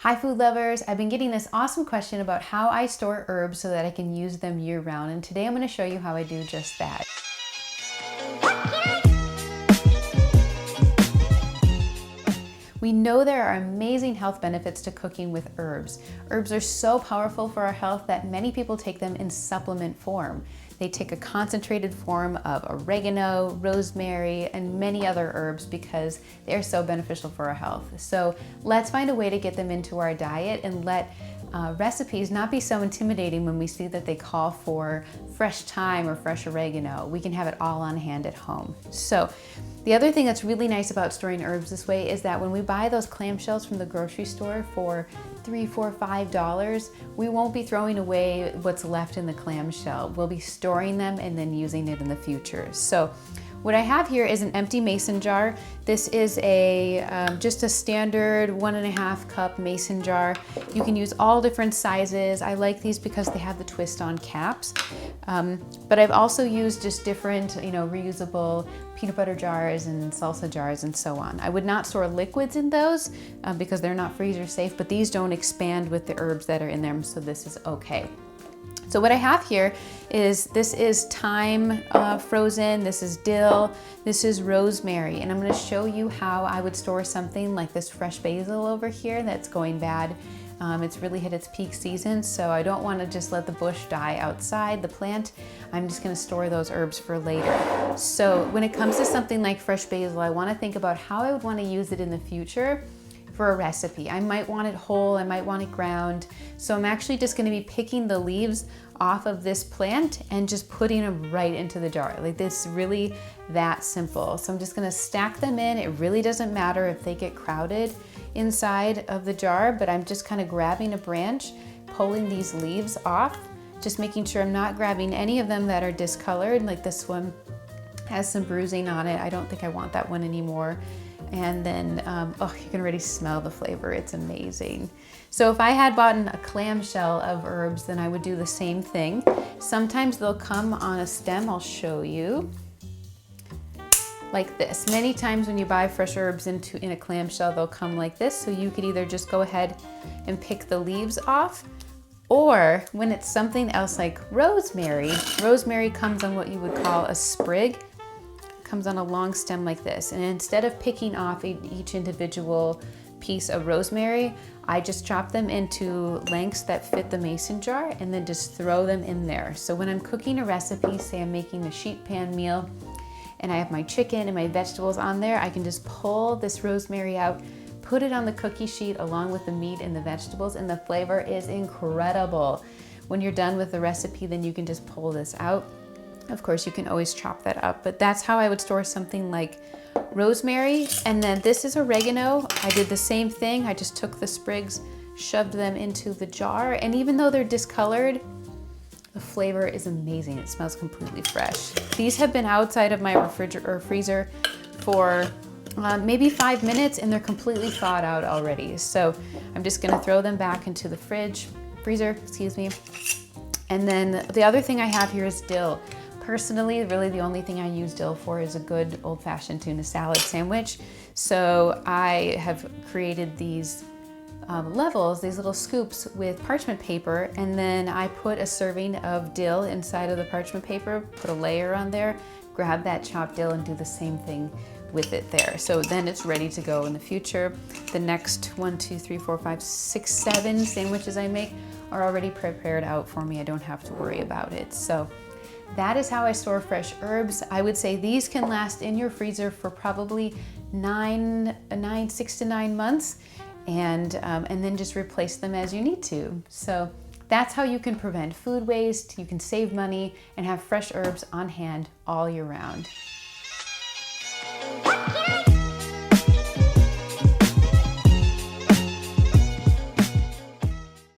Hi food lovers, I've been getting this awesome question about how I store herbs so that I can use them year round, and today I'm going to show you how I do just that. We know there are amazing health benefits to cooking with herbs. Herbs are so powerful for our health that many people take them in supplement form. They take a concentrated form of oregano, rosemary, and many other herbs because they are so beneficial for our health. So let's find a way to get them into our diet and let recipes not be so intimidating when we see that they call for fresh thyme or fresh oregano. We can have it all on hand at home. So the other thing that's really nice about storing herbs this way is that when we buy those clamshells from the grocery store for $3, $4, $5, we won't be throwing away what's left in the clamshell. We'll be storing them and then using it in the future. So what I have here is an empty mason jar. This is just a standard 1.5 cup mason jar. You can use all different sizes. I like these because they have the twist on caps. But I've also used just different, reusable peanut butter jars and salsa jars and so on. I would not store liquids in those because they're not freezer safe, but these don't expand with the herbs that are in them, so this is okay. So what I have here is, this is thyme frozen, this is dill, this is rosemary, and I'm gonna show you how I would store something like this fresh basil over here that's going bad. It's really hit its peak season, so I don't wanna just let the bush die outside the plant. I'm just gonna store those herbs for later. So when it comes to something like fresh basil, I wanna think about how I would wanna use it in the future for a recipe. I might want it whole, I might want it ground. So I'm actually just gonna be picking the leaves off of this plant and just putting them right into the jar. Like, this really that simple. So I'm just gonna stack them in. It really doesn't matter if they get crowded inside of the jar, but I'm just kind of grabbing a branch, pulling these leaves off, just making sure I'm not grabbing any of them that are discolored. Like this one has some bruising on it. I don't think I want that one anymore. And then, oh, you can already smell the flavor. It's amazing. So if I had bought a clamshell of herbs, then I would do the same thing. Sometimes they'll come on a stem. I'll show you. Like this. Many times when you buy fresh herbs in a clamshell, they'll come like this. So you could either just go ahead and pick the leaves off, or when it's something else like rosemary, rosemary comes on what you would call a sprig. Comes on a long stem like this, and instead of picking off each individual piece of rosemary, I just chop them into lengths that fit the mason jar and then just throw them in there. So when I'm cooking a recipe, say I'm making a sheet pan meal and I have my chicken and my vegetables on there, I can just pull this rosemary out, put it on the cookie sheet along with the meat and the vegetables, and the flavor is incredible. When you're done with the recipe, then you can just pull this out. Of course, you can always chop that up, but that's how I would store something like rosemary. And then this is oregano. I did the same thing. I just took the sprigs, shoved them into the jar, and even though they're discolored, the flavor is amazing. It smells completely fresh. These have been outside of my refrigerator or freezer for maybe 5 minutes, and they're completely thawed out already. So I'm just gonna throw them back into the freezer, excuse me. And then the other thing I have here is dill. Personally, really the only thing I use dill for is a good old-fashioned tuna salad sandwich. So I have created these levels, these little scoops with parchment paper, and then I put a serving of dill inside of the parchment paper, put a layer on there, grab that chopped dill and do the same thing with it there. So then it's ready to go in the future. The next 1, 2, 3, 4, 5, 6, 7 sandwiches I make are already prepared out for me. I don't have to worry about it. So that is how I store fresh herbs. I would say these can last in your freezer for probably 6 to 9 months, and then just replace them as you need to. So that's how you can prevent food waste, you can save money, and have fresh herbs on hand all year round.